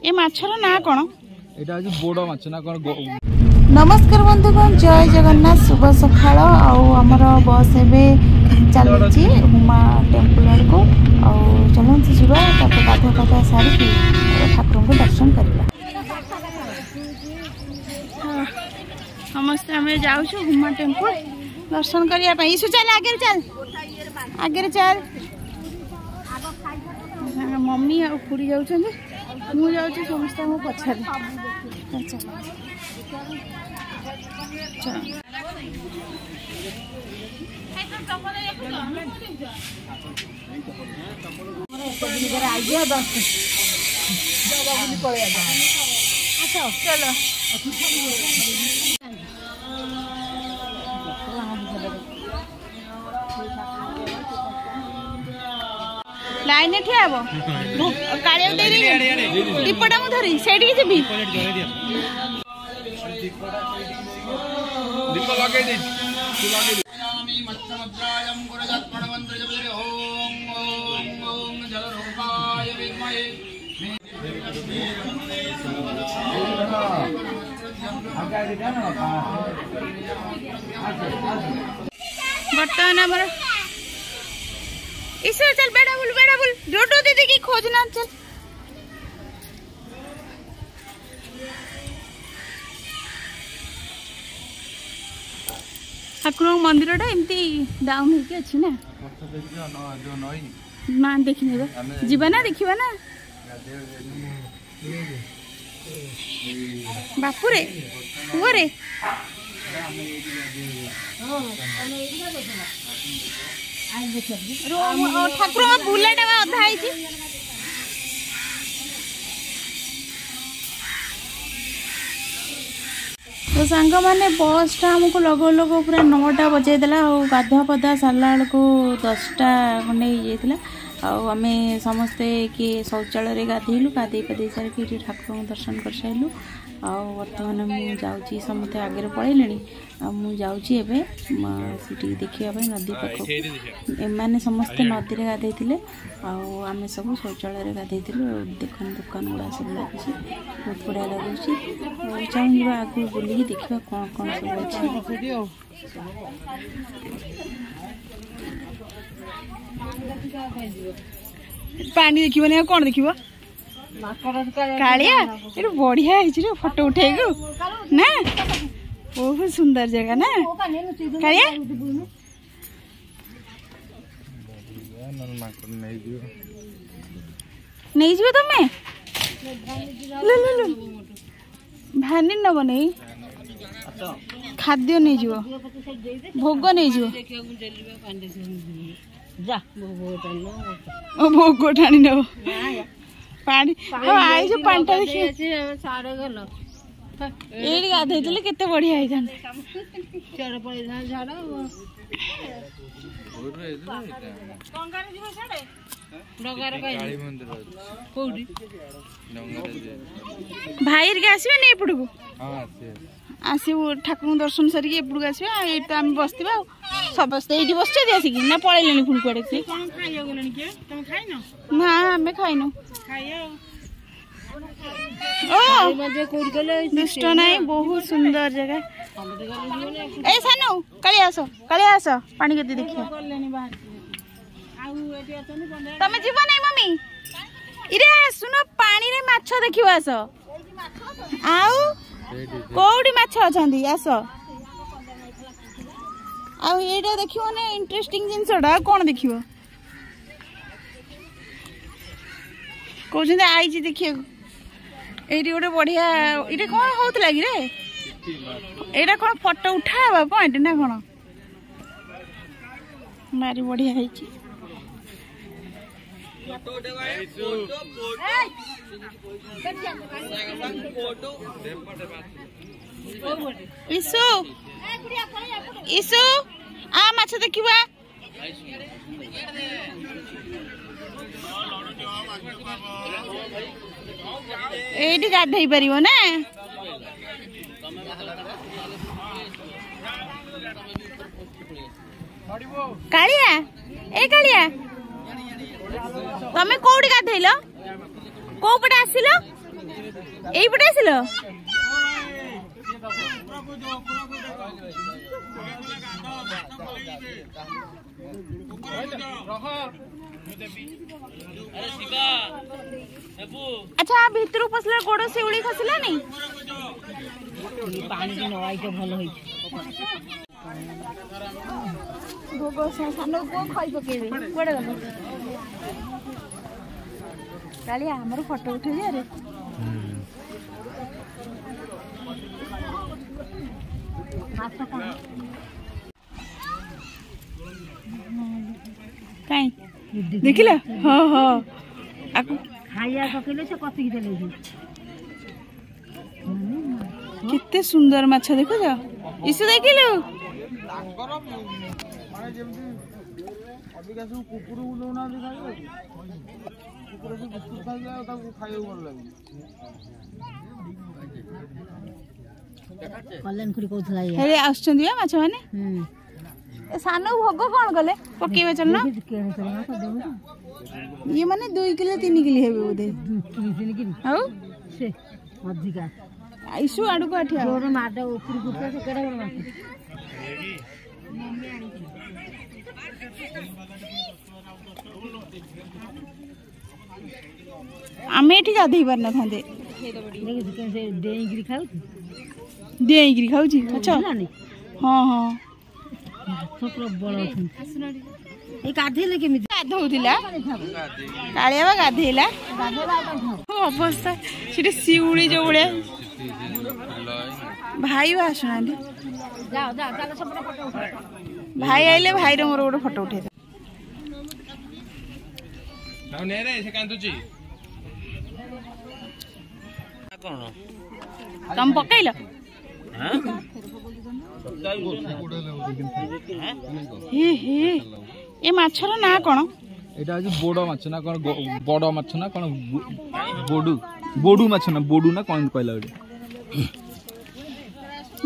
ये माछर ना कौन एटा आज बोड़ माछ ना कौन। नमस्कार बंधुगण, जय जगन्नाथ, शुभ सकाळ। आमर बस एवं चलती हुमा टेम्पल आड़ को चलते जावा गाधुआ पाधुआ सारिकी ठाकुर को दर्शन करवा। समस्त आम जाऊँ हुमा टेम्पल दर्शन करने। ईशु चल आगे चल आगे चल। मम्मी आ खुड़ी जाऊँ मु जाऊँ समस्त मो पछारे। चलो लाइन ठिया हे कालिया दीपटा मु धरी से जी दीप लगे दे बर्तमान आमर ईश्वर चल बेड़ा बुल डोडो दीदी की खोजना चल। ठाकुर मंदिर टा एमती डाउन होके अच्छी ना ना देखने जीवा ना देखा ना बापुरे पुअरे ठाकुर बुलाटा अधा है। तो सांग मैंने बस टा आमको लगो लगो पूरा 9टा बजेदेला गाधुआ पाधुआ सारा बेलू 10टा खंडे हो आम समस्ते किए शौचालय गाधेलु गाधे पाधे सारिक ठाकुर दर्शन कर सारू। बर्तमान मुझे जाऊँगी समस्ते आगे पलैले मुझे देखा नदी पाख एम समस्ते नदी में गाधे आम सब शौचालय गाधे देखन दुकान गुड़ा सब लगे बहुत बढ़िया लगुच। चाहूँ आगे बुलिकी देखा कौन कौन सब अच्छे। पानी देखिए कौन देखिए कालिया ये बढ़िया है फोटो उठे ना बहुत सुंदर जगह ना कालिया नहीं जीव तुम्हें भानी नब नहीं खाद्य नहीं जीव भोग नहीं जीव भोग ठाणी नब पानी आई जो पांटा देखिए ये गाधे केते बढ़िया है भाई के आसबे नहीं एपट को आसबू ठाकुर दर्शन सारिक एपट को आसबे ये तो आम बसवा समस्ते ये बस आसिक ना पलैले पुणी कड़े ना आम खाइन दुष्ट नहीं बहुत सुंदर जगह ए सानू काली आस पानी के देखिए तमे जीव नहीं मम्मी इरे सुनो पानी रे माछ देखियो आस आउ कोडी माछ अछंदी आस आउ एटा देखियो ने इंटरेस्टिंग जिंसडा कोन देखियो कहते आई देखिए ये गोटे बढ़िया ये कौन होता कि रे यहाँ कौन फोटो उठा पॉइंट ना कौन मारी बढ़िया है ईशु ईशु आ माछ देखिबा एठी गाधई परिवो ना कालिया ए कालिया तमे कोउडी गाधैलो को पटे आसिलो एई पटे आसिलो अच्छा भितर पसले गोड़ शिउली खसला नहीं पानी के नवाई के भलो होई भोगो सानो को खाई पकेबे कोडे गलो कालिया हमर फोटो उठे जे रे काई देखिला हां हां आकु खाइया पकेले से कथि देले जी कितने सुंदर माछ देखो जा इसे देखिलो माने जेमती अबिका सब कुकुर उलोना दिखाई कुकुर से बिस्कुट खाइ जा ताको खाइयो भल लागी कल्याण खुरी कहथला हे आछचंदी माछ माने ए सानो भोग कोन गले पकेबे चलना ये माने 2 किलो 3 किलो हेबे बोधे 2 किलो हाउ से अधिका आइसु आडू को आठिया जोर माडा ऊपर गुटे से केडा बड़ माछ आमे एठी गाधई परना थांदे से देईगिरी खाऊ छी अच्छा हां हां छोटो बड़ अछन ए गाधेले केमिति गाधौतिला कालिया बा गाधेला अवस्था सिटे सिउली जो बळे भाई बा आसना जाओ जाओ चलो सब फोटो उठा भाई आइले भाई रे मोर गोटे फोटो उठे ना ने रे से कांदुची कोन तुम पकैलो हां हे हे ए माछर ना कोन एटा आज बोडो माछ ना कोन बडो माछ ना कोन बोडू माछ ना बोडू ना कोन कहला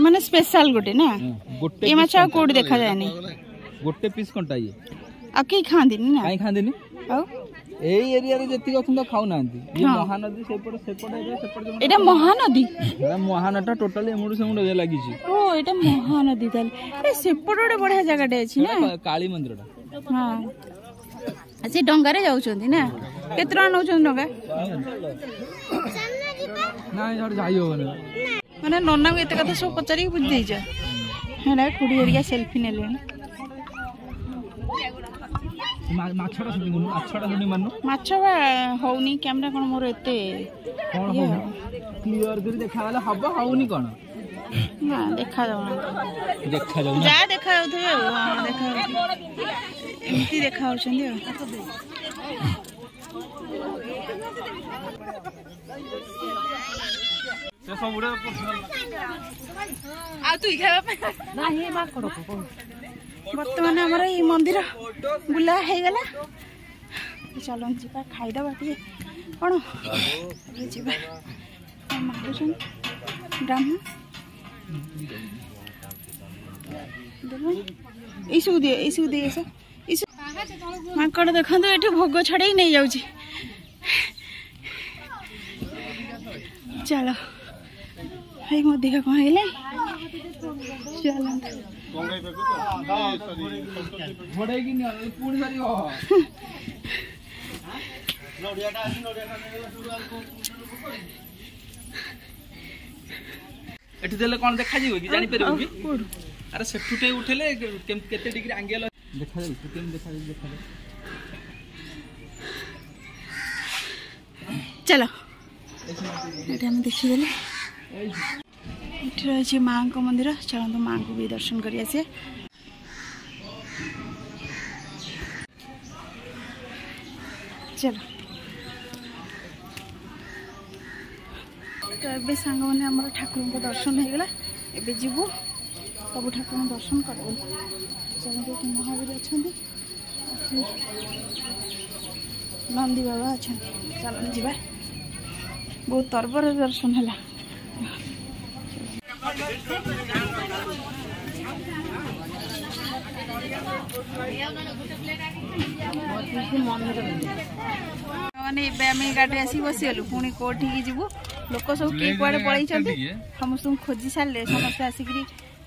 माने स्पेशल गोटे ना ए माछ कोड देखा जाय नहीं गोटे पीस कोनटा ये आ की खांदिनी ना काई खांदिनी आ ए एरिया रे जति अथुंदा खाउ नांती ये महानदी सेपट एटा महानदी महानटा टोटली एमुडु सेमुडु ए लागि छी ओ एटा महानदी ताले ए सेपट ओडे बढ़िया जगह डे छी ना काली मंदिरटा हां से डंगा रे जाउछंती ना केतरा नउछन डंगा ना यार जाइयो माने नन्ना को एते कथा सब पचारी बुझ देई जा हेडा खुडी हेरिया सेल्फी नेले माछड़ा सुनी मानु माछ होउनी कैमरा कोन मोर एते कोन हो क्लियर करी देखा वाला हबो होउनी कोन ना देखा जाऊ जा देखा जाउथबे हां देखा एमती देखा होछंदी से सब उड़े आ तू खाबा ना हे बा करो बर्तमान हमारा ये मंदिर बुला है गला चलो जीवा खाईदा बाटी कौन जीवा मारुछन ब्राह्मण इसु दे माकड़ देखो ये भोग छड़े नहीं जाऊँ चलो भाई मो देह कौन है चलो एठी देले कोन देखा जीव कि जानि परबो कि अरे सेठुटे उठेले केते डिग्री एंगल देखा जाय केम देखा जाय चलो एटा हम देखि देले एठी रही माँ को मंदिर चलो माँ को भी दर्शन करिए से चलो तो ए सांग मैंने आम ठाकुर को दर्शन हो गला एबे जीवु सब ठाकुर दर्शन कर चलो महावीर अच्छा नंदी बाबा अच्छा चलो जीवा बहुत तरबर दर्शन है मैंने आम गाड़ी आसी बसीगलु पुणी कौटी जीवु लोक सब किए कुआड़े पलि समस्त खोजी सारे समस्त आसिक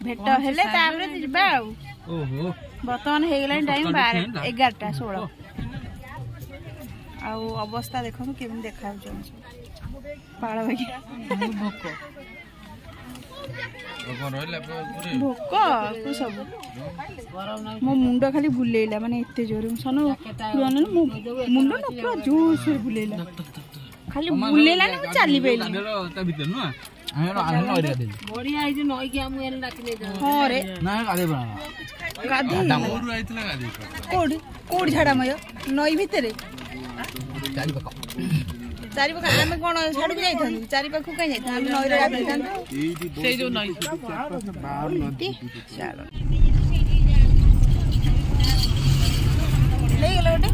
भेट हेले जा बर्तमान हो गला टाइम 11:16 आउ अवस्था देखो केमी देखा पाड़ भाई भोक सब मो मुंड खाली बुलेला माने एते जोर सन मुंड न पूरा जोर से बुलेला खाली बुलेला ना चली पेली बढ़िया आई जे नई के हम एन डाकले हां रे ना गादे बना गादे मोर आइतला गादे कोड झाड़ा मय नई भीतरे चारि पाख आमे कोन छाडू जाई थान चारि पाख कहीं जाई थान नई रे गादे थान से जो नई चलो ले गेलो ओटे